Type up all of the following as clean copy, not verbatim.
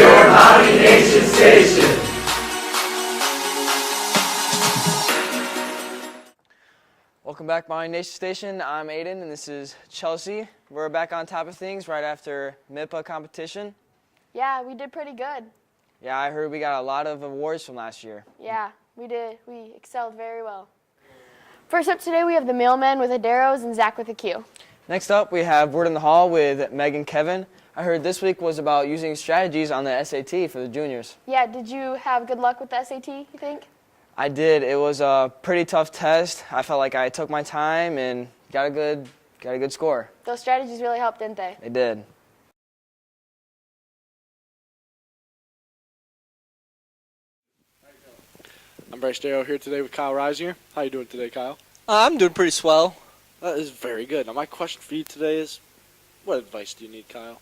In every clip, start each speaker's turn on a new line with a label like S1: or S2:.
S1: your Hobby Nation station.
S2: Welcome back, Miami Nation Station. I'm Aiden, and this is Chelsea. We're back on top of things right after MIPA competition.
S3: Yeah, we did pretty good.
S2: Yeah, I heard we got a lot of awards from last year.
S3: Yeah, we did. We excelled very well. First up today, we have the Mailman with Aderos and Zach with a Q.
S2: Next up, we have Word in the Hall with Meg and Kevin. I heard this week was about using strategies on the SAT for the juniors.
S3: Yeah, did you have good luck with the SAT, you think?
S2: I did. It was a pretty tough test. I felt like I took my time and got a good score.
S3: Those strategies really helped, didn't they?
S2: They did.
S4: I'm Bryce Darrow here today with Kyle Reisinger. How you doing today, Kyle?
S5: I'm doing pretty swell.
S4: That is very good. Now my question for you today is, what advice do you need, Kyle?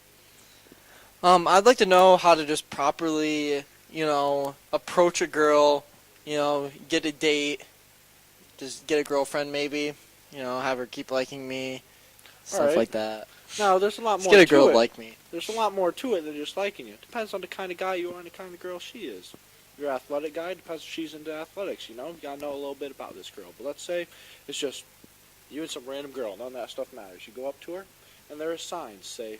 S5: I'd like to know how to just properly, approach a girl, get a date, just get a girlfriend maybe, have her keep liking me, stuff like that.
S4: Now, there's a lot more
S5: Just get a
S4: to
S5: girl
S4: it.
S5: to like me.
S4: There's a lot more to it than just liking you. It depends on the kind of guy you are and the kind of girl she is. You're an athletic guy, depends if she's into athletics, You gotta know a little bit about this girl. But let's say it's just you and some random girl, none of that stuff matters. You go up to her, and there are signs. Say,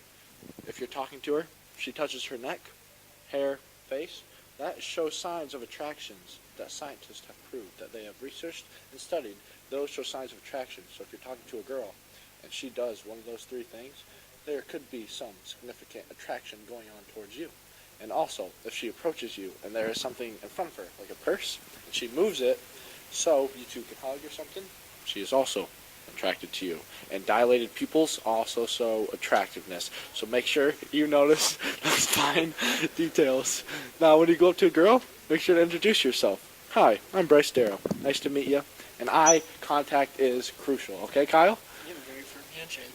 S4: if you're talking to her, she touches her neck, hair, face. That shows signs of attractions that scientists have proved, that they have researched and studied. Those show signs of attraction. So if you're talking to a girl, and she does one of those three things, there could be some significant attraction going on towards you. And also, if she approaches you and there is something in front of her, like a purse, and she moves it so you two can hug or something, she is also attracted to you. And dilated pupils also show attractiveness. So make sure you notice those fine details. Now, when you go up to a girl, make sure to introduce yourself. Hi, I'm Bryce Darrow. Nice to meet you. And eye contact is crucial. Okay, Kyle?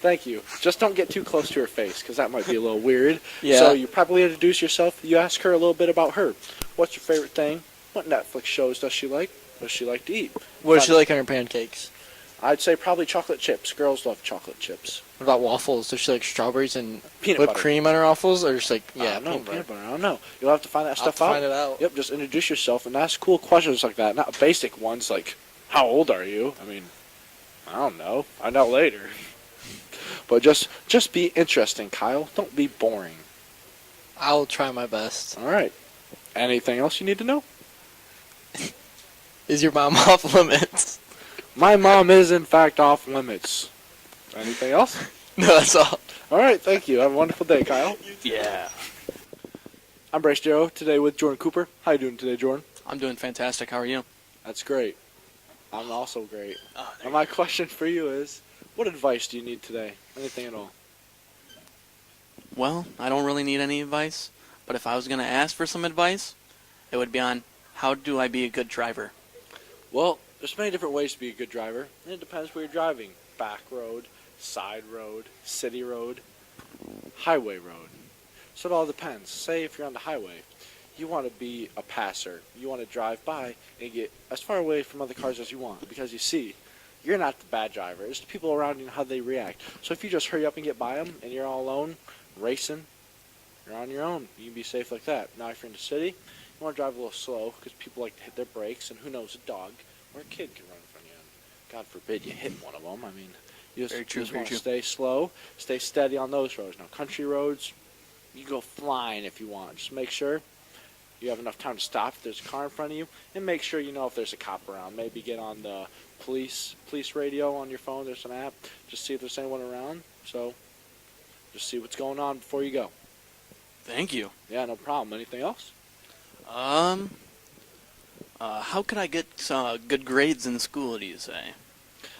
S4: Thank you. Just don't get too close to her face, because that might be a little weird.
S5: Yeah.
S4: So you probably introduce yourself. You ask her a little bit about her. What's your favorite thing? What Netflix shows does she like? What does she like to eat?
S5: What does she like on her pancakes?
S4: I'd say probably chocolate chips. Girls love chocolate chips.
S5: What about waffles? Does she like strawberries and
S4: Peanut
S5: whipped
S4: butter.
S5: cream on her waffles? Or just like,
S4: I don't know. Peanut butter. I don't know. You'll have to find that
S5: I'll
S4: stuff out.
S5: find it out.
S4: Yep, just introduce yourself and ask cool questions like that. Not basic ones like, how old are you? I mean, I don't know. Find out later. But just be interesting, Kyle. Don't be boring.
S5: I'll try my best.
S4: All right. Anything else you need to know?
S5: Is your mom off limits?
S4: My mom is, in fact, off limits. Anything else?
S5: No, that's all.
S4: All right, thank you. Have a wonderful day, Kyle.
S5: Yeah.
S4: I'm Bryce Darrow, today with Jordan Cooper. How you doing today, Jordan?
S6: I'm doing fantastic. How are you?
S4: That's great. I'm also great. And my question for you is, what advice do you need today? Anything at all?
S6: Well, I don't really need any advice, but if I was going to ask for some advice, it would be on how do I be a good driver?
S4: Well, there's many different ways to be a good driver, and it depends where you're driving. Back road, side road, city road, highway road. So it all depends. Say if you're on the highway, you want to be a passer. You want to drive by and get as far away from other cars as you want, because you see, you're not the bad driver. It's the people around you and how they react. So if you just hurry up and get by them and you're all alone, racing, you're on your own. You can be safe like that. Now if you're in the city, you want to drive a little slow because people like to hit their brakes, and who knows, a dog or a kid can run in front of you. And God forbid you hit one of them. I mean, you just want to stay slow, stay steady on those roads. Now country roads, you go flying if you want. Just make sure you have enough time to stop if there's a car in front of you, and make sure you know if there's a cop around. Maybe get on the police radio on your phone. There's an app. Just see if there's anyone around. So just see what's going on before you go.
S6: Thank you.
S4: Yeah, no problem. Anything else?
S6: How could I get good grades in school, do you say?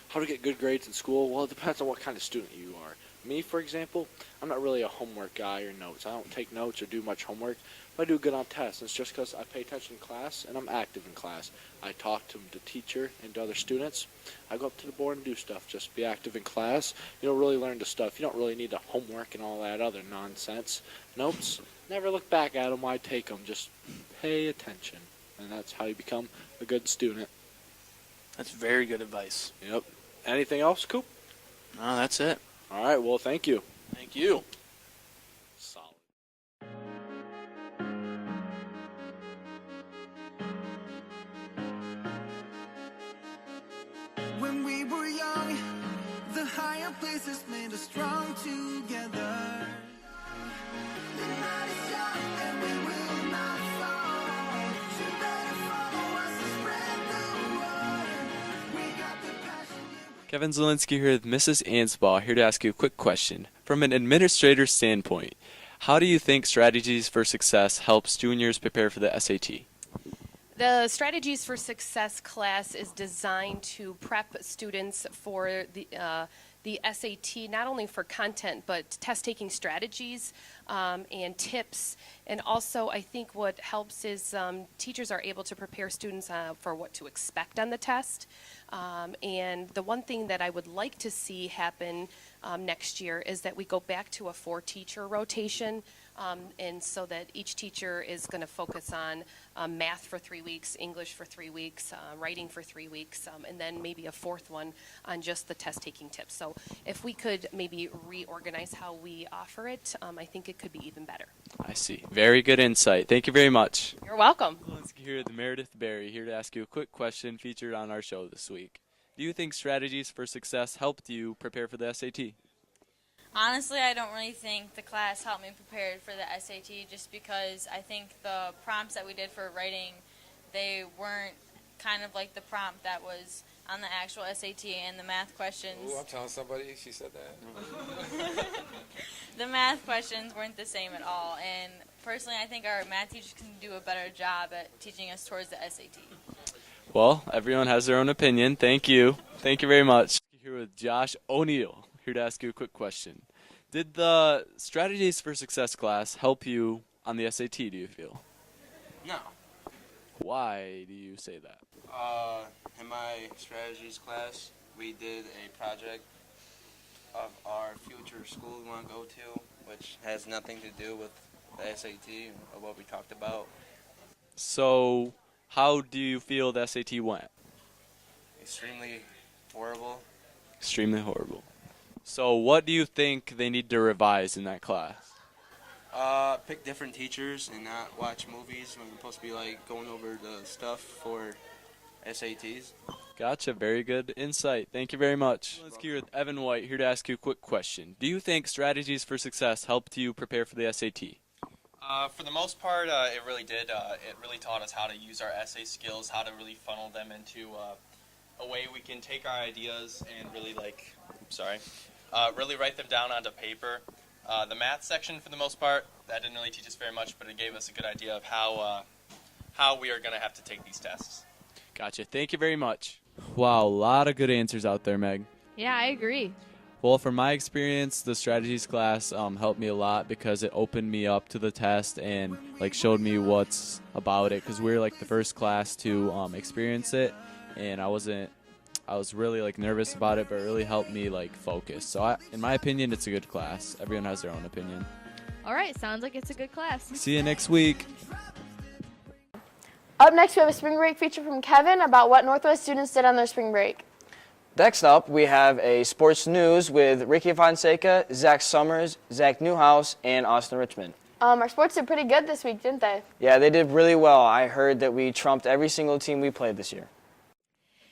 S4: How to get good grades in school? Well, it depends on what kind of student you are. Me, for example, I'm not really a homework guy or notes. I don't take notes or do much homework. But I do good on tests. It's just because I pay attention in class and I'm active in class. I talk to the teacher and to other students. I go up to the board and do stuff. Just be active in class. You don't really learn the stuff. You don't really need the homework and all that other nonsense. Notes, never look back at them while I take them. Just pay attention. And that's how you become a good student.
S6: That's very good advice.
S4: Yep. Anything else, Coop?
S6: No, that's it.
S4: All right, well, thank you.
S6: Thank you.
S4: Solid.
S7: place that's made us strong together. The night is young and we will not fall. You better follow us and spread the word. We got the passion.
S8: Kevin Zielinski here with Mrs. Ansbaugh, here to ask you a quick question. From an administrator's standpoint, how do you think Strategies for Success helps juniors prepare for the SAT?
S9: The Strategies for Success class is designed to prep students for the SAT, not only for content, but test-taking strategies and tips. And also, I think what helps is teachers are able to prepare students for what to expect on the test. And the one thing that I would like to see happen next year is that we go back to a 4-teacher rotation. And so that each teacher is going to focus on math for 3 weeks, English for 3 weeks, writing for 3 weeks, and then maybe a fourth one on just the test-taking tips. So if we could maybe reorganize how we offer it, I think it could be even better.
S8: I see. Very good insight. Thank you very much.
S9: You're welcome.
S8: Zielinski here with Meredith Berry, here to ask you a quick question featured on our show this week. Do you think Strategies for Success helped you prepare for the SAT?
S10: Honestly, I don't really think the class helped me prepare for the SAT just because I think the prompts that we did for writing, they weren't kind of like the prompt that was on the actual SAT, and the math questions.
S1: Ooh, I'm telling somebody she said that.
S10: The math questions weren't the same at all, and personally I think our math teachers can do a better job at teaching us towards the SAT.
S8: Well, everyone has their own opinion. Thank you. Thank you very much. Here with Josh O'Neill, here to ask you a quick question. Did the Strategies for Success class help you on the SAT, do you feel?
S11: No.
S8: Why do you say that?
S11: In my strategies class, we did a project of our future school we want to go to, which has nothing to do with the SAT or what we talked about.
S8: So, how do you feel the SAT went?
S11: Extremely horrible.
S8: Extremely horrible. So, what do you think they need to revise in that class?
S11: Pick different teachers and not watch movies when we're supposed to be like going over the stuff for SATs.
S8: Gotcha. Very good insight. Thank you very much. Let's hear with Evan White, here to ask you a quick question. Do you think Strategies for Success helped you prepare for the SAT?
S12: For the most part, it really did. It really taught us how to use our essay skills, how to really funnel them into a way we can take our ideas and really really write them down onto paper. The math section, for the most part, that didn't really teach us very much, but it gave us a good idea of how we are going to have to take these tests.
S8: Gotcha. Thank you very much. Wow, a lot of good answers out there, Meg.
S13: Yeah, I agree.
S8: Well, from my experience, the strategies class helped me a lot because it opened me up to the test and showed me what's about it. Because we were the first class to experience it, and I was really nervous about it, but it really helped me focus. So in my opinion, it's a good class. Everyone has their own opinion.
S13: All right, sounds like it's a good class.
S8: See you next week.
S3: Up next, we have a spring break feature from Kevin about what Northwest students did on their spring break.
S2: Next up, we have a sports news with Ricky Fonseca, Zach Summers, Zach Newhouse, and Austin Richmond.
S3: Our sports did pretty good this week, didn't they?
S2: Yeah, they did really well. I heard that we trumped every single team we played this year.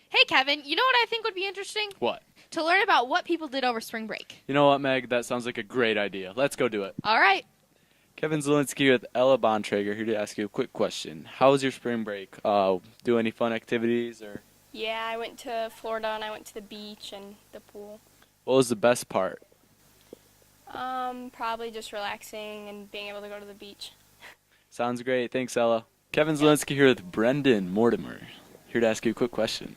S13: Hey, Kevin, you know what I think would be interesting?
S8: What?
S13: To learn about what people did over spring break.
S8: You know what, Meg? That sounds like a great idea. Let's go do it.
S13: All right.
S8: Kevin Zielinski with Ella Bontrager, here to ask you a quick question. How was your spring break? Do any fun activities or?
S14: Yeah, I went to Florida and I went to the beach and the pool.
S8: What was the best part?
S14: Probably just relaxing and being able to go to the beach.
S8: Sounds great. Thanks, Ella. Kevin Zielinski here with Brendan Mortimer, here to ask you a quick question.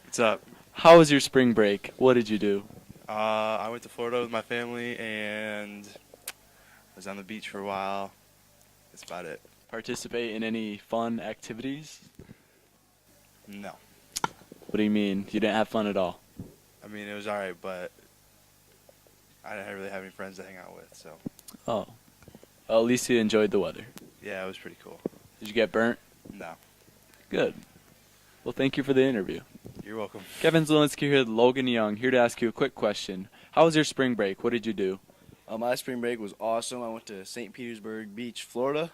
S15: What's up?
S8: How was your spring break? What did you do?
S15: I went to Florida with my family and was on the beach for a while. That's about it.
S8: Participate in any fun activities?
S15: No.
S8: What do you mean? You didn't have fun at all?
S15: I mean, it was alright, but I didn't really have any friends to hang out with, so.
S8: Oh. Well, at least you enjoyed the weather.
S15: Yeah, it was pretty cool.
S8: Did you get burnt?
S15: No.
S8: Good. Well, thank you for the interview.
S15: You're welcome.
S8: Kevin Zielinski here with Logan Young, here to ask you a quick question. How was your spring break? What did you do?
S16: My spring break was awesome. I went to St. Petersburg Beach, Florida.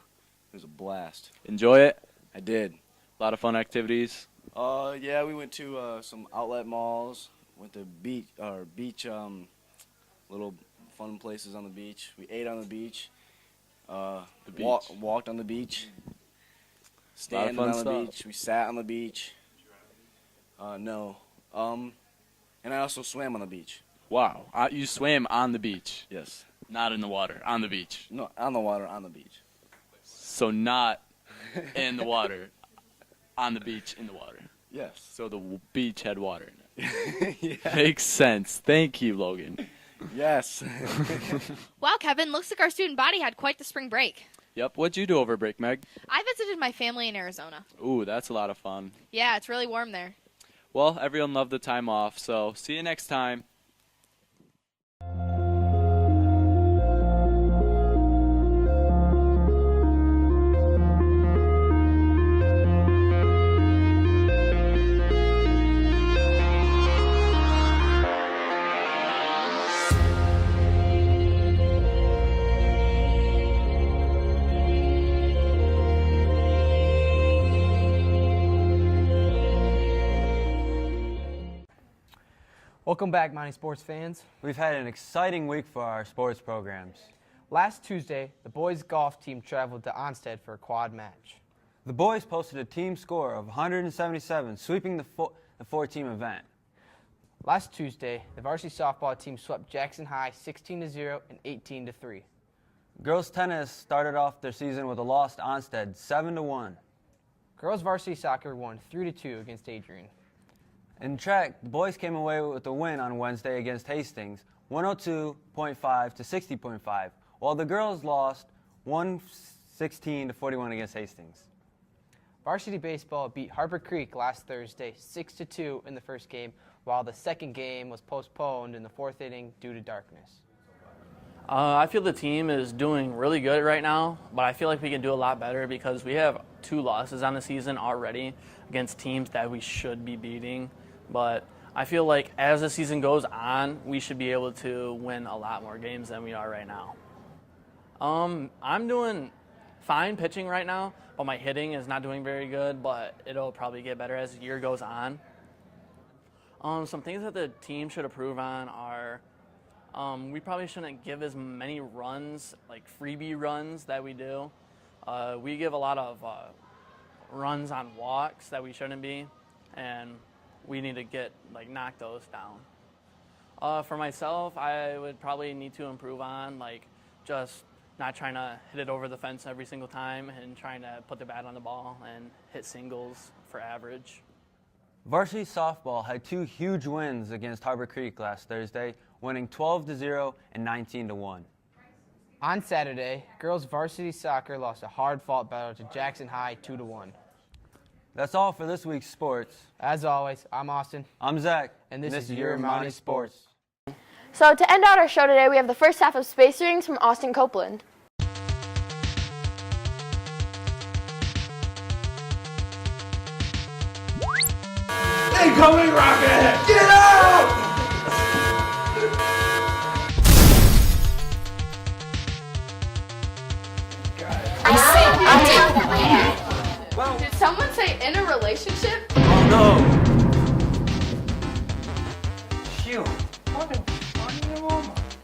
S16: It was a blast.
S8: Enjoy it?
S16: I did.
S8: A lot of fun activities?
S16: Yeah, we went to some outlet malls, Went to beach little fun places on the beach. We ate on the beach. Walked on the beach. Standing on the beach. We sat on the beach. No. And I also swam on the beach.
S8: Wow. You swam on the beach?
S16: Yes.
S8: Not in the water, on the beach?
S16: No, on the water, on the beach.
S8: So not in the water, on the beach, in the water?
S16: Yes.
S8: So the beach had water in it?
S16: Yeah.
S8: Makes sense. Thank you, Logan.
S16: Yes.
S13: Wow, Kevin, looks like our student body had quite the spring break.
S8: Yep. What'd you do over break, Meg?
S13: I visited my family in Arizona.
S8: Ooh, that's a lot of fun.
S13: Yeah, it's really warm there.
S8: Well, everyone loved the time off, so see you next time.
S2: Welcome back, Mighty Sports fans.
S17: We've had an exciting week for our sports programs.
S2: Last Tuesday, the boys golf team traveled to Onstead for a quad match.
S17: The boys posted a team score of 177, sweeping the four-team event.
S2: Last Tuesday, the varsity softball team swept Jackson High 16-0 and 18-3.
S17: Girls tennis started off their season with a loss to Onstead 7-1.
S2: Girls varsity soccer won 3-2 against Adrian.
S17: In track, the boys came away with a win on Wednesday against Hastings, 102.5 to 60.5, while the girls lost 116 to 41 against Hastings.
S2: Varsity baseball beat Harbor Creek last Thursday 6-2 in the first game, while the second game was postponed in the fourth inning due to darkness.
S6: I feel the team is doing really good right now, but I feel like we can do a lot better because we have 2 losses on the season already against teams that we should be beating. But I feel like as the season goes on, we should be able to win a lot more games than we are right now. I'm doing fine pitching right now, but my hitting is not doing very good, but it'll probably get better as the year goes on. Some things that the team should improve on are we probably shouldn't give as many runs, like freebie runs that we do. We give a lot of runs on walks that we shouldn't be, and we need to knock those down. For myself, I would probably need to improve on just not trying to hit it over the fence every single time and trying to put the bat on the ball and hit singles for average.
S17: Varsity softball had 2 huge wins against Harbor Creek last Thursday, winning 12-0 and 19-1.
S2: On Saturday, girls varsity soccer lost a hard-fought battle to Jackson High 2-1.
S17: That's all for this week's sports.
S2: As always, I'm Austin.
S17: I'm Zach.
S2: And this is your Mountie Sports.
S3: So to end out our show today, we have the first half of Space Rings from Austin Copeland.
S7: Incoming rocket! Get out!
S13: Did someone say in a relationship?
S17: Oh no!
S7: Shoot.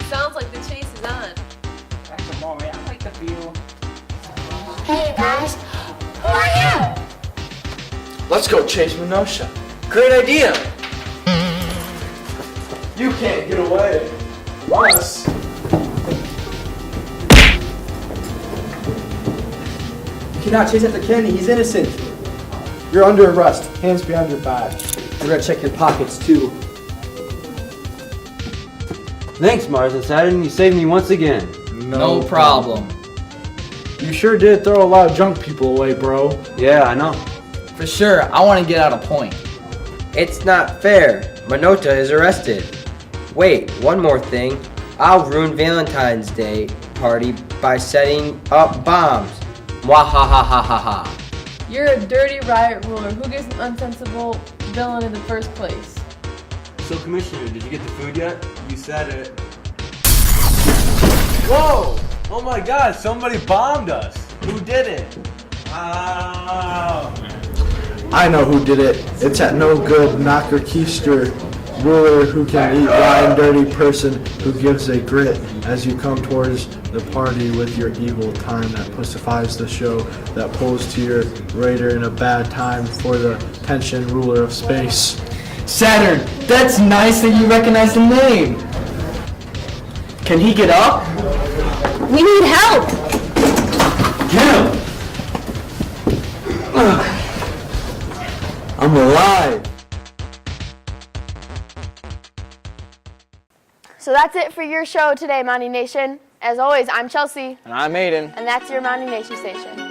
S9: Sounds like the chase is on.
S7: That's a moment. I like the view.
S3: Hey guys, who are you?
S18: Let's go chase Minosha. Great idea. You can't get away. Once.
S19: You cannot chase after Kenny. He's innocent. You're under arrest. Hands behind your back. We're gonna check your pockets too.
S17: Thanks, Mars and Saturn. You saved me once again.
S19: No problem. You sure did throw a lot of junk people away, bro.
S17: Yeah, I know.
S20: For sure, I want to get out a point.
S21: It's not fair. Minota is arrested. Wait, one more thing. I'll ruin Valentine's Day party by setting up bombs. Mwahahahaha.
S22: You're a dirty riot ruler. Who gives an unsensible villain in the first place?
S17: So, Commissioner, did you get the food yet? You said it.
S23: Whoa! Oh my god, somebody bombed us. Who did it? Wow.
S19: I know who did it. It's that no good Knocker Keister ruler who can eat lying dirty person who gives a grit as you come towards the party with your evil time that pussifies the show, that pulls to your raider in a bad time for the tension ruler of space.
S20: Saturn, that's nice that you recognize the name. Can he get up?
S1: We need help!
S20: Get him! I'm alive.
S3: So that's it for your show today, Mountie Nation. As always, I'm Chelsea.
S2: And I'm Aiden.
S3: And that's your Mountie Nation station.